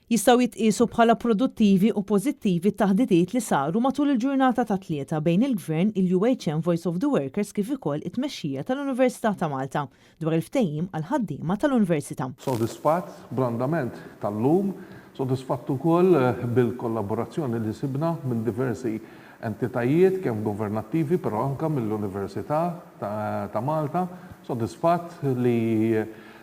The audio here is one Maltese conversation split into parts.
Jistgħu jitqiesu bħala produttivi u pożittivi t-taħdidiet li saru matul il-ġurnata ta' tlieta bejn il-Gvern, il-UHM Voice of the Workers kif ukoll it-tmexxija tal-Università ta' Malta dwar il-ftehim għal ħaddiema tal-Università. Sodisfatt bl-andament tal-lum, sodisfatt ukoll bil-kollaborazzjoni li sibna minn diversi entitajiet kemm governattivi però anke mill-Università ta' Malta, sodisfatt li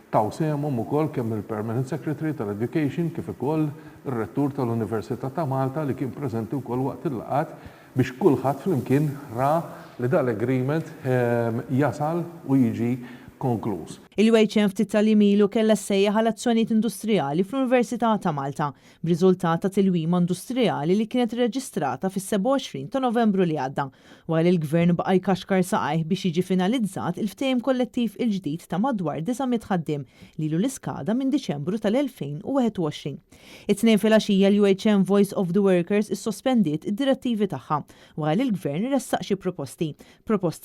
taw sehemhom ukoll kemm il-Permanent Secretary tal-Education kif ukoll ir-Rettur tal-Università ta' Malta li kien preżenti wkoll waqt il-laqgħat biex kulħadd flimkien ra li dal-agreement jasal u jiġi konkluż. Il-UHM ftit tal-imilu kellha ssejjaħ għal azzjonijiet industrijali fl-Università ta' Malta b'riżultat ta' tilwima industrijali li kienet irreġistrata fis-27 ta' Novembru li għadda, wara il-Gvern baqa' jkaxkar saqajh biex jiġi finalizzat il-ftehim kollettiv il-ġdid ta' madwar 900 ħaddiem lilu l-iskada minn Diċembru tal-2021. It-tnejn filgħaxija l-UHM Voice of the Workers issospendiet id-direttivi tagħha wara li l-Gvern ressaq xi proposti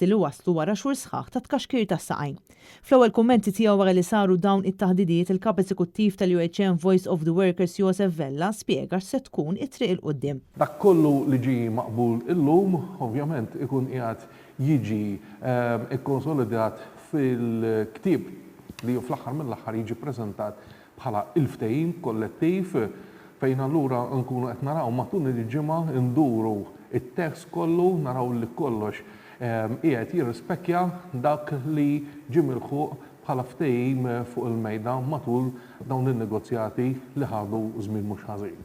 li waslu wara xhur sħaħ ta' tkaxkir tas-saqajn. Fl-ewwel kummenti tiegħu wara li saru dawn it-taħdidiet il-Kap Eżekuttiv tal-UHM Voice of the Workers Joseph Vella spjega se tkun it-triq il qudiem. Dak kollu li ġi maqbul illum, ovvjament ikun qiegħed jiġi ikkonsolidat fil-ktieb li fl-aħħar mill-aħħar jiġi preżentat bħala il-ftehim kollettiv fejn allura nkunu qed naraw matul il-ġimgħa nduru it-tekst kollu naraw li kollox qiegħed jirrispekkja dak li ġie milħuq bħala ftehim fuq il-mejda matul dawn in-negozjati li ħadu żmien mhux ħażin.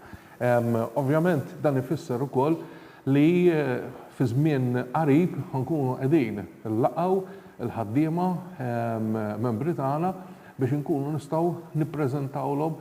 Ovvjament dan ifisser ukoll li fi żmien qarib nkunu qegħdin nlaqgħu il-ħaddiema membri tagħna biex inkunu nistgħu nippreżentawlhom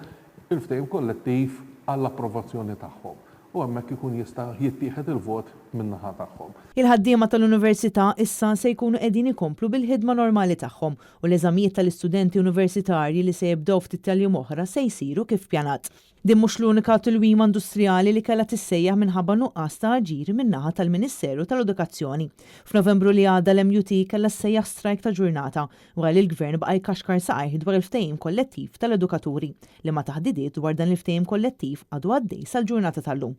il-ftehim kollettiv għall-approvazzjoni tagħhom. U hemmhekk ikun jista' jittieħed il-vot min-naħa tagħhom. Il-ħaddiema tal-Università issa se jkunu qegħdin ikomplu bil-ħidma normali tagħhom u l-eżamijiet tal-istudenti universitarji li se jibdew ftit tal-jum oħra se jsiru kif pjanat. Din mhux l-unika tilwima industrijali li kellha tissejjaħ minħabba nuqqas ta' aġir min-naħa tal-Ministeru tal-Edukazzjoni. F'Novembru li għadda l-MUT kellha ssejjaħ strajk ta' ġurnata wara li l-Gvern baqa' jkaxkar saqajh dwar il-ftehim kollettiv tal-edukaturi li ma taħdidiet dwar dan il-ftehim kollettiv għadu għaddej sal-ġurnata tal-lum.